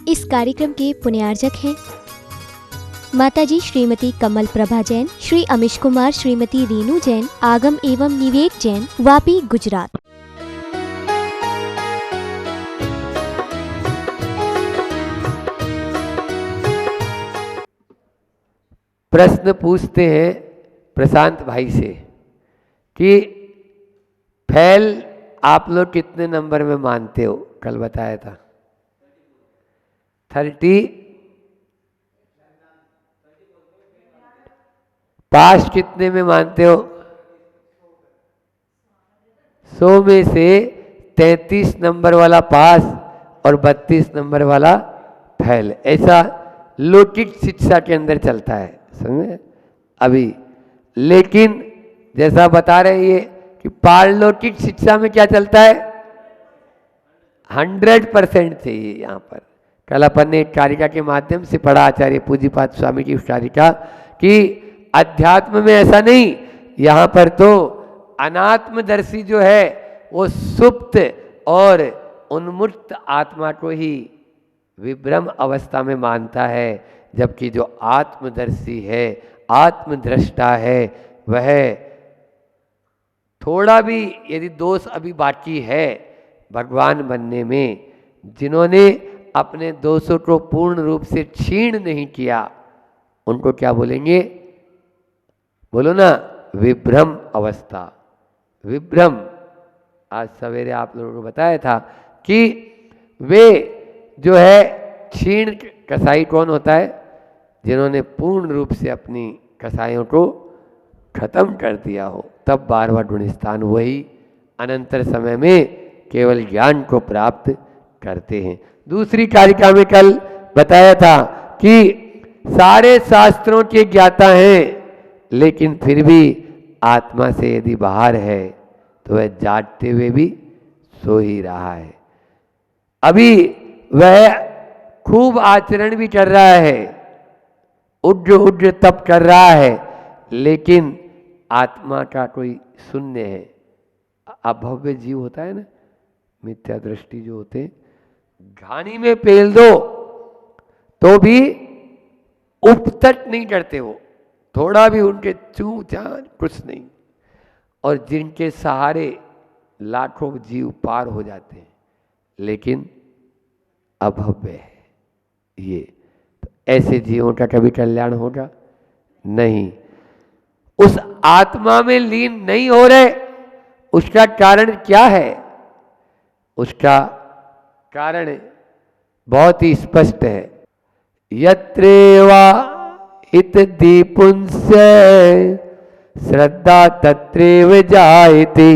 इस कार्यक्रम के पुण्यार्जक हैं माताजी श्रीमती कमल प्रभा जैन, श्री अमिश कुमार, श्रीमती रीनू जैन, आगम एवं निवेक जैन, वापी, गुजरात। प्रश्न पूछते हैं प्रशांत भाई से कि फैल आप लोग कितने नंबर में मानते हो? कल बताया था 30। पास कितने में मानते हो? 100 में से 33 नंबर वाला पास और 32 नंबर वाला फैल, ऐसा लौकिक शिक्षा के अंदर चलता है, समझे अभी। लेकिन जैसा बता रहे ये कि पारलौकिक शिक्षा में क्या चलता है? 100% चाहिए। यहाँ पर कल अपन ने एक कारिका के माध्यम से पढ़ा, आचार्य पूज्यपाद स्वामी की उस कारिका कि अध्यात्म में ऐसा नहीं, यहाँ पर तो अनात्मदर्शी जो है वो सुप्त और उन्मुक्त आत्मा को ही विभ्रम अवस्था में मानता है, जबकि जो आत्मदर्शी है, आत्मदृष्टा है, वह थोड़ा भी यदि दोष अभी बाकी है भगवान बनने में, जिन्होंने अपने दोषों को पूर्ण रूप से क्षीण नहीं किया, उनको क्या बोलेंगे? बोलो ना, विभ्रम अवस्था। विभ्रम, आज सवेरे आप लोगों को बताया था कि वे जो है क्षीण कसाई कौन होता है? जिन्होंने पूर्ण रूप से अपनी कसाइयों को खत्म कर दिया हो, तब 12वां गुणस्थान वही अनंतर समय में केवल ज्ञान को प्राप्त करते हैं। दूसरी कारिका में कल बताया था कि सारे शास्त्रों के ज्ञाता हैं, लेकिन फिर भी आत्मा से यदि बाहर है तो वह जागते हुए भी सो ही रहा है। अभी वह खूब आचरण भी कर रहा है, उग्र उग्र तप कर रहा है, लेकिन आत्मा का कोई शून्य है। अभव्य जीव होता है ना, मिथ्या दृष्टि जो होते हैं, घानी में पेल दो तो भी उपतट नहीं करते, वो थोड़ा भी उनके चू चान कुछ नहीं, और जिनके सहारे लाखों जीव पार हो जाते हैं, लेकिन अभव्य है ये। तो ऐसे जीवों का कभी कल्याण होगा नहीं। उस आत्मा में लीन नहीं हो रहे, उसका कारण क्या है? उसका कारण बहुत ही स्पष्ट है। यत्रेवा इत दीपुंस्य श्रद्धा तत्रेव जायते,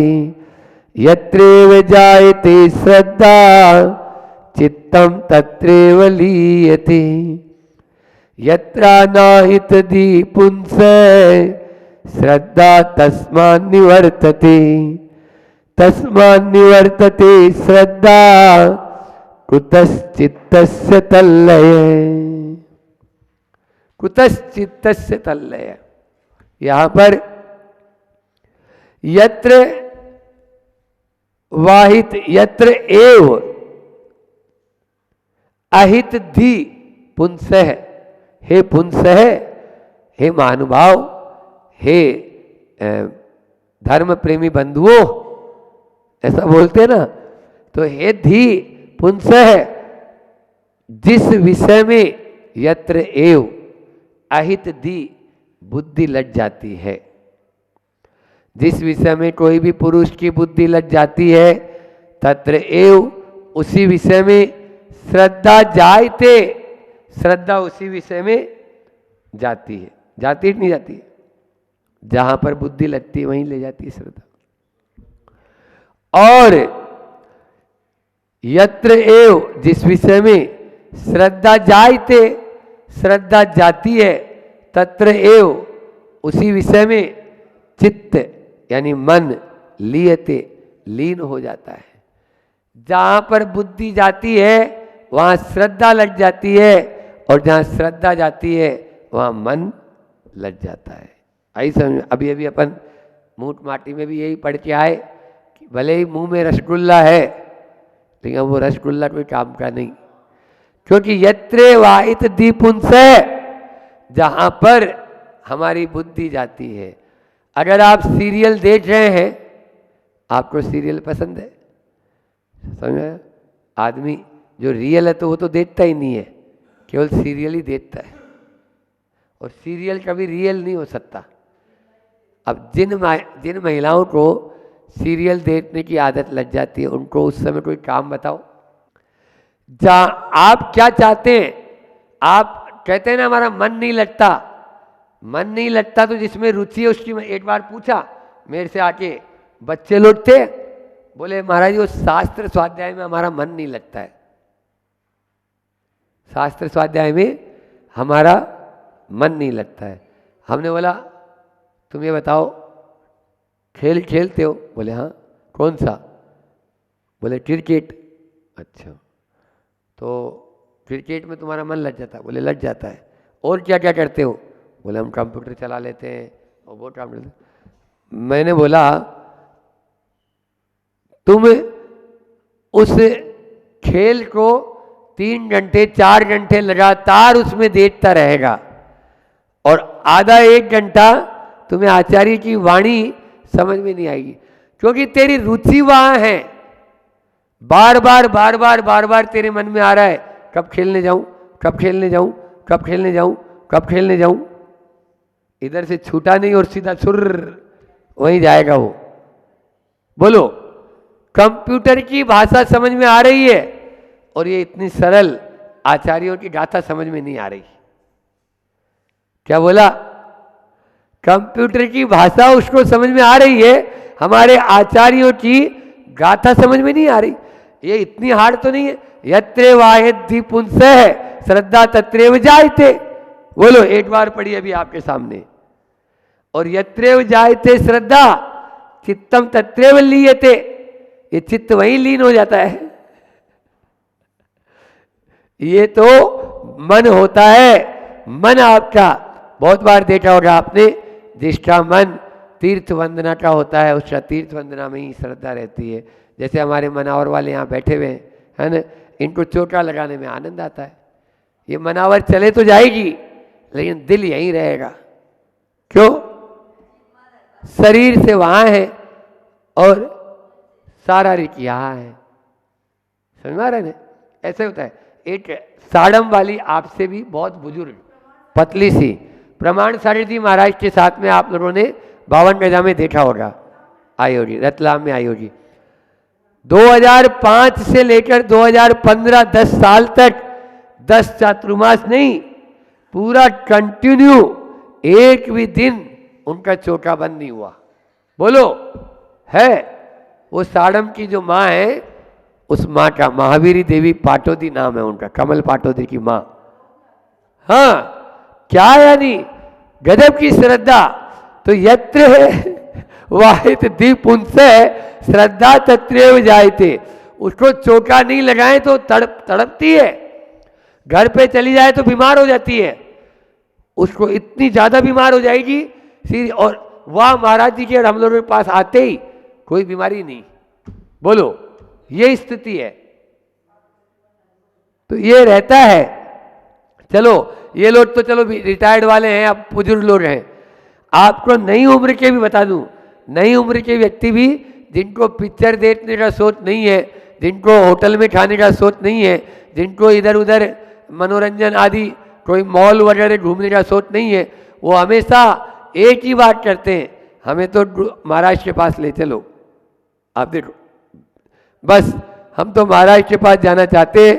यत्रेव जायते श्रद्धा चित्तम तत्रेव लीयते, यत्रा नाहित दीपुंस्य श्रद्धा तस्मान् निवर्तते, तस्मान् निवर्तते श्रद्धा कुतश्चित्तस्य तल्लय, कुतश्चित्तस्य तल्लय। यहाँ पर यत्र वाहित यत्र एव अहित धी पुंसः, हे पुंसः, हे महानुभाव, हे धर्म प्रेमी बंधुओं, ऐसा बोलते ना, तो हे धी पुंसः, जिस विषय में यत्र एव अहित धी बुद्धि लग जाती है, जिस विषय में कोई भी पुरुष की बुद्धि लग जाती है, तत्र एव उसी विषय में श्रद्धा जायते, श्रद्धा उसी विषय में जाती है। जाती नहीं जाती है, जहां पर बुद्धि लगती है वहीं ले जाती है श्रद्धा। और यत्र एव, जिस विषय में श्रद्धा जायते, श्रद्धा जाती है, तत्र एव उसी विषय में चित्त यानी मन लीयते, लीन हो जाता है। जहां पर बुद्धि जाती है वहां श्रद्धा लग जाती है, और जहां श्रद्धा जाती है वहां मन लग जाता है। आई समझ। अभी अभी अपन मूठ माटी में भी यही पढ़ के आए कि भले ही मुंह में रसगुल्ला है, लेकिन वो रसगुल्ला कोई काम का नहीं। क्योंकि यत्रे वाहित दीपुंस, जहां पर हमारी बुद्धि जाती है। अगर आप सीरियल देख रहे हैं, आपको सीरियल पसंद है, समझ में आया? आदमी जो रियल है तो वो तो देखता ही नहीं है, केवल सीरियल ही देखता है, और सीरियल कभी रियल नहीं हो सकता। अब जिन महिलाओं को सीरियल देखने की आदत लग जाती है, उनको उस समय कोई काम बताओ। आप क्या चाहते हैं? आप कहते हैं ना हमारा मन नहीं लगता। मन नहीं लगता तो जिसमें रुचि है उसकी, एक बार पूछा मेरे से आके बच्चे लोग थे, बोले महाराज वो शास्त्र स्वाध्याय में हमारा मन नहीं लगता है, शास्त्र स्वाध्याय में हमारा मन नहीं लगता है। हमने बोला तुम ये बताओ खेल खेलते हो? बोले हाँ। कौन सा? बोले क्रिकेट। अच्छा, तो क्रिकेट में तुम्हारा मन लग जाता है? बोले लग जाता है। और क्या क्या करते हो? बोले हम कंप्यूटर चला लेते हैं और वो काम लेते हैं। मैंने बोला तुम उस खेल को 3 घंटे 4 घंटे लगातार उसमें देखता रहेगा, और आधा 1 घंटा तुम्हें आचार्य की वाणी समझ में नहीं आएगी, क्योंकि तेरी रुचि वहां है। बार बार बार बार बार बार तेरे मन में आ रहा है कब खेलने जाऊं, कब खेलने जाऊं, कब खेलने जाऊं, कब खेलने जाऊं। इधर से छूटा नहीं और सीधा छुर वहीं जाएगा वो। बोलो, कंप्यूटर की भाषा समझ में आ रही है, और ये इतनी सरल आचार्यों की गाथा समझ में नहीं आ रही। क्या बोला? कंप्यूटर की भाषा उसको समझ में आ रही है, हमारे आचार्यों की गाथा समझ में नहीं आ रही। ये इतनी हार्ड तो नहीं है। यत्रे वाहिद्धि पुंसः श्रद्धा तत्रेव जायते। बोलो, एक बार पढ़िए अभी आपके सामने। और यत्रेव जायते श्रद्धा चित्तम तत्रेव लीयते। ये चित्त वहीं लीन हो जाता है। ये तो मन होता है। मन आपका बहुत बार देखा होगा आपने, जिसका मन तीर्थ वंदना का होता है उसका तीर्थ वंदना में ही श्रद्धा रहती है। जैसे हमारे मनावर वाले यहाँ बैठे हुए हैं, है ना, इनको चोटा लगाने में आनंद आता है। ये मनावर चले तो जाएगी लेकिन दिल यहीं रहेगा। क्यों? शरीर से वहाँ है और सारा रिक यहाँ है। समझ में आ रहा है ना? ऐसे होता है। एक साड़म वाली आपसे भी बहुत बुजुर्ग पतली सी प्रमाण सारथी महाराज के साथ में आप लोगों ने 52 गजा में देखा होगा, आई होगी, रतलाम में आई होगी। 2005 से लेकर 2015 10 साल तक 10 चातुर्मास नहीं, पूरा कंटिन्यू एक भी दिन उनका चोटा बंद नहीं हुआ। बोलो, है वो साड़म की जो माँ है, उस माँ का महावीरी देवी पाटोदी नाम है उनका, कमल पाटोदी की माँ। हाँ, क्या यानी गजब की श्रद्धा। तो यत्र है वाहित दीपुंसः श्रद्धा तत्रेव जायते। उसको चोटा नहीं लगाए तो तड़पती है, घर पे चली जाए तो बीमार हो जाती है, उसको इतनी ज्यादा बीमार हो जाएगी। और वह महाराज जी के हम लोगों के पास आते ही कोई बीमारी नहीं। बोलो, ये स्थिति है। तो ये रहता है। चलो, ये लोग तो चलो रिटायर्ड वाले हैं, अब बुजुर्ग लोग हैं। आपको नई उम्र के भी बता दूं, नई उम्र के व्यक्ति भी जिनको पिक्चर देखने का सोच नहीं है, जिनको होटल में खाने का सोच नहीं है, जिनको इधर उधर मनोरंजन आदि कोई मॉल वगैरह घूमने का सोच नहीं है, वो हमेशा एक ही बात करते हैं, हमें तो महाराज के पास ले चलो। आप देखो, बस हम तो महाराज के पास जाना चाहते हैं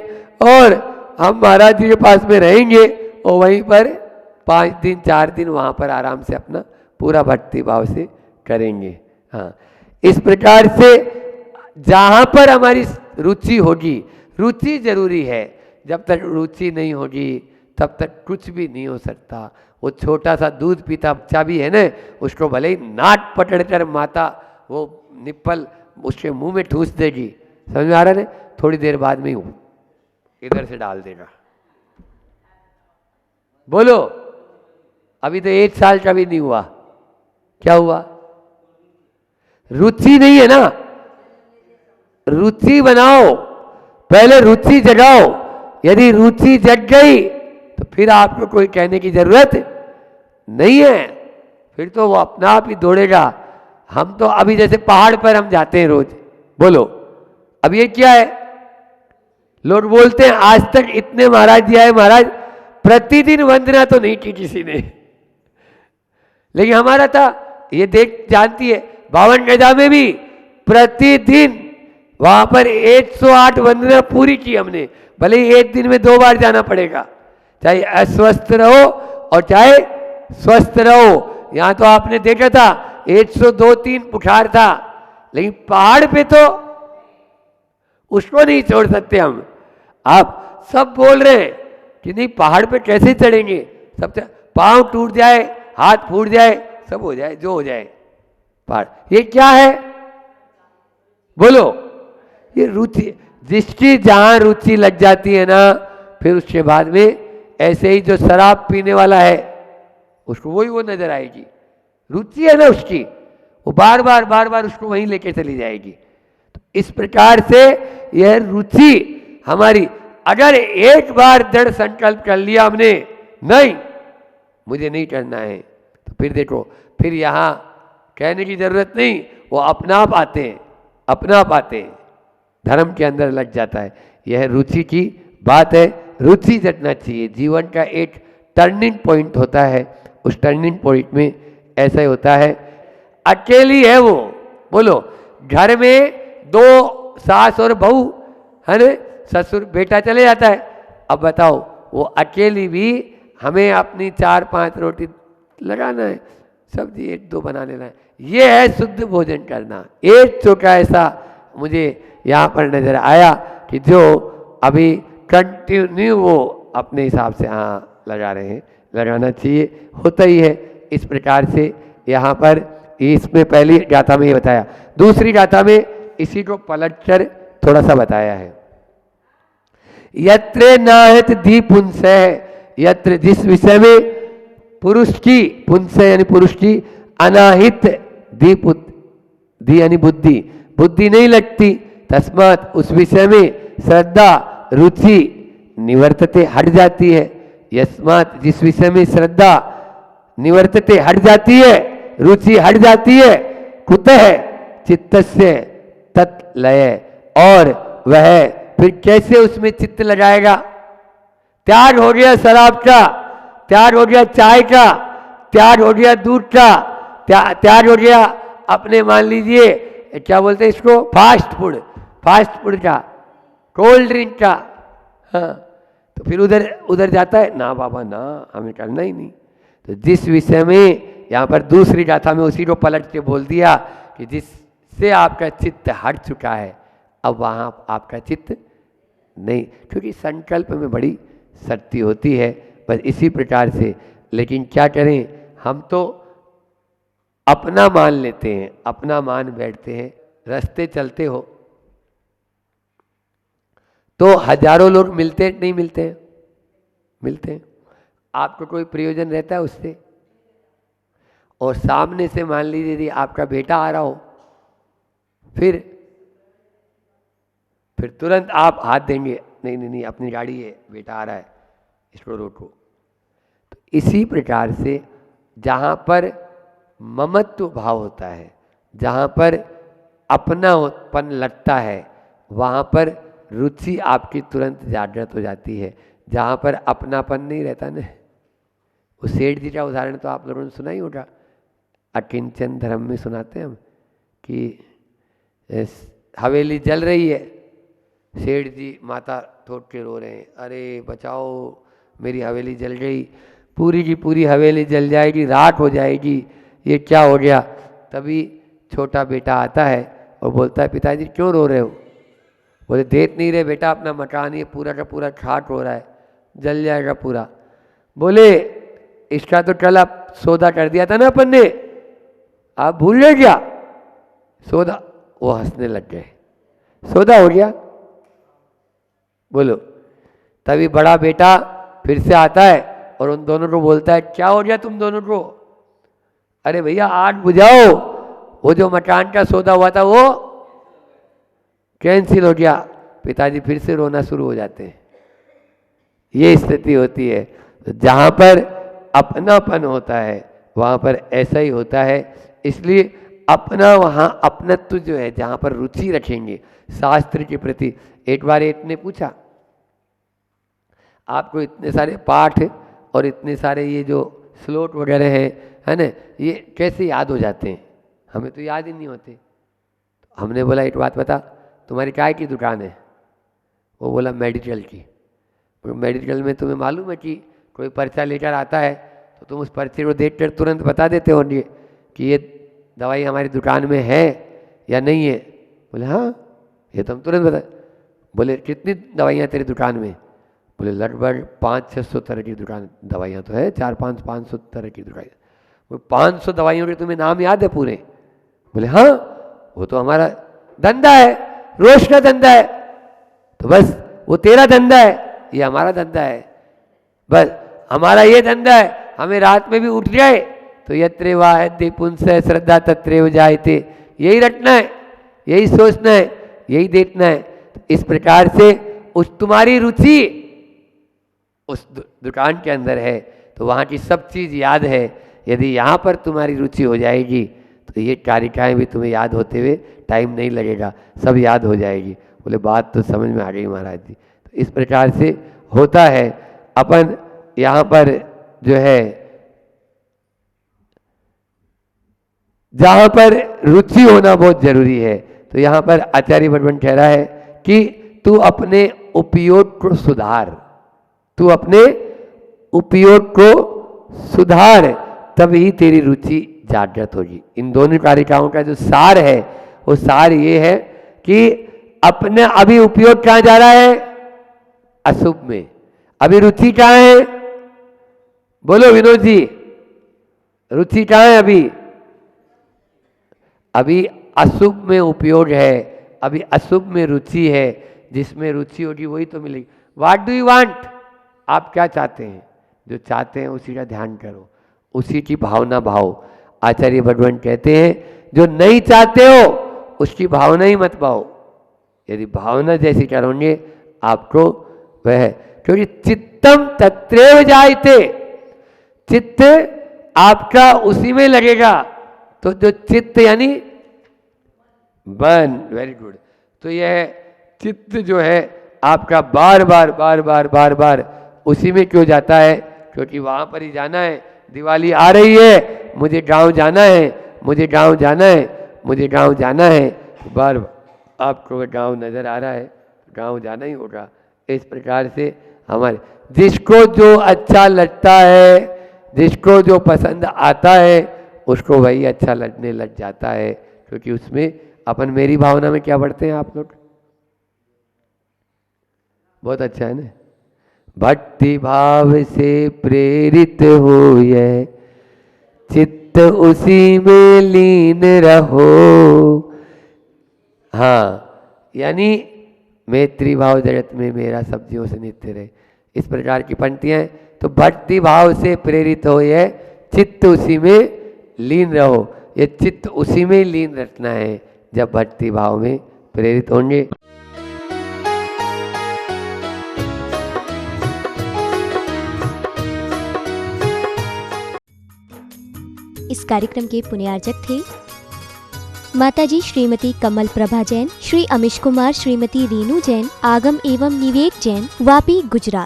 और हम महाराज जी के पास में रहेंगे और वहीं पर 5 दिन 4 दिन वहाँ पर आराम से अपना पूरा भक्ति भाव से करेंगे। हाँ, इस प्रकार से जहाँ पर हमारी रुचि होगी, रुचि जरूरी है। जब तक रुचि नहीं होगी तब तक कुछ भी नहीं हो सकता। वो छोटा सा दूध पीता बच्चा भी है ना, उसको भले ही नाट पकड़कर माता वो निप्पल उसके मुंह में ठूस देगी, समझ में आ रहा है? थोड़ी देर बाद में ही इधर से डाल देगा। बोलो, अभी तो 1 साल का भी नहीं हुआ, क्या हुआ? रुचि नहीं है ना। रुचि बनाओ, पहले रुचि जगाओ। यदि रुचि जग गई तो फिर आपको कोई कहने की जरूरत नहीं है, फिर तो वो अपना आप ही दौड़ेगा। हम तो अभी जैसे पहाड़ पर हम जाते हैं रोज, बोलो अब ये क्या है, लोग बोलते हैं आज तक इतने महाराज दिया है, महाराज प्रतिदिन वंदना तो नहीं की किसी ने, लेकिन हमारा था ये देख जानती है 52 गजा में भी प्रतिदिन वहां पर 108 वंदना पूरी की हमने, भले ही एक दिन में 2 बार जाना पड़ेगा, चाहे अस्वस्थ रहो और चाहे स्वस्थ रहो। यहां तो आपने देखा था 102-3 बुखार था, लेकिन पहाड़ पे तो उसको नहीं छोड़ सकते हम। आप सब बोल रहे हैं कि नहीं पहाड़ पे कैसे चढ़ेंगे, सब पांव टूट जाए, हाथ फूट जाए, सब हो जाए, जो हो जाए पहाड़, ये क्या है बोलो, ये रुचि, जिसकी जहां रुचि लग जाती है ना, फिर उसके बाद में ऐसे ही जो शराब पीने वाला है उसको वही वो नजर आएगी, रुचि है ना उसकी, वो बार बार उसको वहीं लेके चली जाएगी। तो इस प्रकार से यह रुचि हमारी, अगर एक बार दृढ़ संकल्प कर लिया हमने नहीं मुझे नहीं करना है, तो फिर देखो फिर यहाँ कहने की जरूरत नहीं, वो अपना आप आते हैं, अपना आप आते हैं, धर्म के अंदर लग जाता है। यह रुचि की बात है, रुचि जगना चाहिए। जीवन का एक टर्निंग पॉइंट होता है, उस टर्निंग पॉइंट में ऐसा ही होता है। अकेली है वो, बोलो घर में 2 सास और बहू है ना, ससुर बेटा चले जाता है, अब बताओ वो अकेली भी हमें अपनी 4-5 रोटी लगाना है, सब्जी 1-2 बना लेना है, ये है शुद्ध भोजन करना। एक चौका ऐसा मुझे यहाँ पर नजर आया कि जो अभी कंटिन्यू वो अपने हिसाब से हाँ लगा रहे हैं, लगाना चाहिए, होता ही है इस प्रकार से। यहाँ पर इसमें पहली गाथा में ये बताया, दूसरी गाथा में इसी को पलट कर थोड़ा सा बताया है। यत्र नाहित धी पुंस, यत्र जिस विषय में पुरुष की, पुंस यानी पुरुष की, अनाहित धी धी यानी बुद्धि, बुद्धि नहीं लगती, तस्मात उस विषय में श्रद्धा रुचि निवर्तते हट जाती है। यस्मात जिस विषय में श्रद्धा निवर्तते हट जाती है, रुचि हट जाती है, कुतः चित्तस्य तत्लय, और वह फिर कैसे उसमें चित्त लगाएगा। त्याग हो गया शराब का, त्याग हो गया चाय का, त्याग हो गया दूध का, त्याग हो गया अपने मान लीजिए क्या बोलते हैं इसको, फास्ट फूड का, कोल्ड ड्रिंक का, हाँ, तो फिर उधर जाता है ना, बाबा ना हमें करना ही नहीं। तो जिस विषय में यहाँ पर दूसरी गाथा में उसी को पलट के बोल दिया कि जिससे आपका चित्त हट चुका है, अब वहाँ आपका चित्त नहीं, क्योंकि संकल्प में बड़ी शक्ति होती है, बस इसी प्रकार से। लेकिन क्या करें, हम तो अपना मान लेते हैं, अपना मान बैठते हैं। रास्ते चलते हो तो हजारों लोग मिलते नहीं मिलते हैं, मिलते हैं, आपको कोई प्रयोजन रहता है उससे। और सामने से मान लीजिए यदि आपका बेटा आ रहा हो, फिर तुरंत आप हाथ देंगे, नहीं नहीं नहीं अपनी गाड़ी है, बेटा आ रहा है, इसको रोको। तो इसी प्रकार से जहाँ पर ममत्व भाव होता है, जहाँ पर अपनापन लगता है, वहाँ पर रुचि आपकी तुरंत जागृत हो जाती है। जहाँ पर अपनापन नहीं रहता ना, वो सेठ जी का उदाहरण तो आप लोगों ने सुना ही होगा, अकिंचन धर्म में सुनाते हैं हम कि हवेली जल रही है, सेठ जी माता ठोक के रो रहे हैं, अरे बचाओ मेरी हवेली जल गई, पूरी की पूरी हवेली जल जाएगी, राख हो जाएगी, ये क्या हो गया। तभी छोटा बेटा आता है और बोलता है पिताजी क्यों रो रहे हो। बोले देख नहीं रहे बेटा, अपना मकान ये पूरा का पूरा खाक हो रहा है, जल जाएगा पूरा। बोले इसका तो कल आप सौदा कर दिया था ना अपन ने, आप भूल गए क्या सौदा। वो हंसने लग गए, सौदा हो गया। बोलो तभी बड़ा बेटा फिर से आता है और उन दोनों को बोलता है क्या हो गया तुम दोनों को। अरे भैया आग बुझाओ, वो जो मकान का सौदा हुआ था वो कैंसिल हो गया। पिताजी फिर से रोना शुरू हो जाते हैं, ये स्थिति होती है। तो जहाँ पर अपनापन होता है वहाँ पर ऐसा ही होता है। इसलिए अपना वहाँ अपनत्व जो है, जहाँ पर रुचि रखेंगे शास्त्र के प्रति। एक बार एक ने पूछा, आपको इतने सारे पाठ और इतने सारे ये जो श्लोक वगैरह हैं, है ना, ये कैसे याद हो जाते हैं? हमें तो याद ही नहीं होते। हमने बोला एक बात बता, तुम्हारी काय की दुकान है? वो बोला मेडिकल की। तो मेडिकल में तुम्हें मालूम है कि कोई पर्चा लेकर आता है तो तुम उस पर्चे को देखकर तुरंत बता देते होंगे कि ये दवाई हमारी दुकान में है या नहीं है? बोले हाँ, ये तो हम तुरंत बता। बोले कितनी दवाइयाँ तेरी दुकान में? बोले लगभग 500-600 तरह की दुकान दवाइयाँ तो है, 400-500 तरह की दवाइयाँ। वो 500 दवाइयों के तुम्हें नाम याद है पूरे? बोले हाँ, वो तो हमारा धंधा है, रोज का धंधा है। तो बस वो तेरा धंधा है, ये हमारा धंधा है। बस हमारा ये धंधा है, हमें रात में भी उठ जाए तो यत्रे वाहते पुंस श्रद्धा तत्रेव जायते, यही रटना है, यही सोचना है, यही देखना है। तो इस प्रकार से उस तुम्हारी रुचि उस दुकान के अंदर है तो वहाँ की सब चीज़ याद है। यदि यहाँ पर तुम्हारी रुचि हो जाएगी तो ये कारिकाएँ भी तुम्हें याद होते हुए टाइम नहीं लगेगा, सब याद हो जाएगी। बोले बात तो समझ में आ गई महाराज जी। तो इस प्रकार से होता है। अपन यहाँ पर जो है जहाँ पर रुचि होना बहुत जरूरी है। तो यहाँ पर आचार्य भगवान कह रहा है कि तू अपने उपयोग को सुधार, तू अपने उपयोग को सुधार, तभी तेरी रुचि जागृत होगी। इन दोनों कारिकाओं का जो सार है वो सार ये है कि अपने अभी उपयोग कहाँ जा रहा है? अशुभ में। अभी रुचि कहाँ है? बोलो विनोद जी, रुचि कहाँ है अभी? अभी अशुभ में उपयोग है, अभी अशुभ में रुचि है। जिसमें रुचि होगी वही तो मिलेगी। What do you want? आप क्या चाहते हैं? जो चाहते हैं उसी का ध्यान करो, उसी की भावना भाव। आचार्य भगवान कहते हैं जो नहीं चाहते हो उसकी भावना ही मत पाओ। यदि भावना जैसी करोगे आपको वह, क्योंकि चित्तम तत्रेव जायते, चित्त आपका उसी में लगेगा। तो जो चित्त यानी मन, वेरी गुड। तो यह चित्त जो है आपका बार बार बार बार बार बार उसी में क्यों जाता है? क्योंकि वहाँ पर ही जाना है। दिवाली आ रही है, मुझे गांव जाना है, मुझे गांव जाना है, मुझे गांव जाना है। बार आपको गांव नज़र आ रहा है, गांव जाना ही होगा। इस प्रकार से हमारे जिसको जो अच्छा लगता है, जिसको जो पसंद आता है, उसको वही अच्छा लगने लग जाता है। क्योंकि उसमें अपन मेरी भावना में क्या बढ़ते हैं आप लोग? बहुत अच्छा है ना। भक्ति भाव से प्रेरित हो ये चित्त उसी में लीन रहो। हाँ, यानी मैत्री भाव जगत में मेरा सब जीवों से नित्य रहे, इस प्रकार की पंक्तियां। तो भक्ति भाव से प्रेरित हो ये चित्त उसी में लीन रहो। ये चित्त उसी में लीन रखना है जब भक्ति भाव में प्रेरित होंगे। इस कार्यक्रम के पुण्यार्जक थे माताजी श्रीमती कमल प्रभा जैन, श्री अमिश कुमार, श्रीमती रीनू जैन, आगम एवं निवेक जैन, वापी, गुजरात।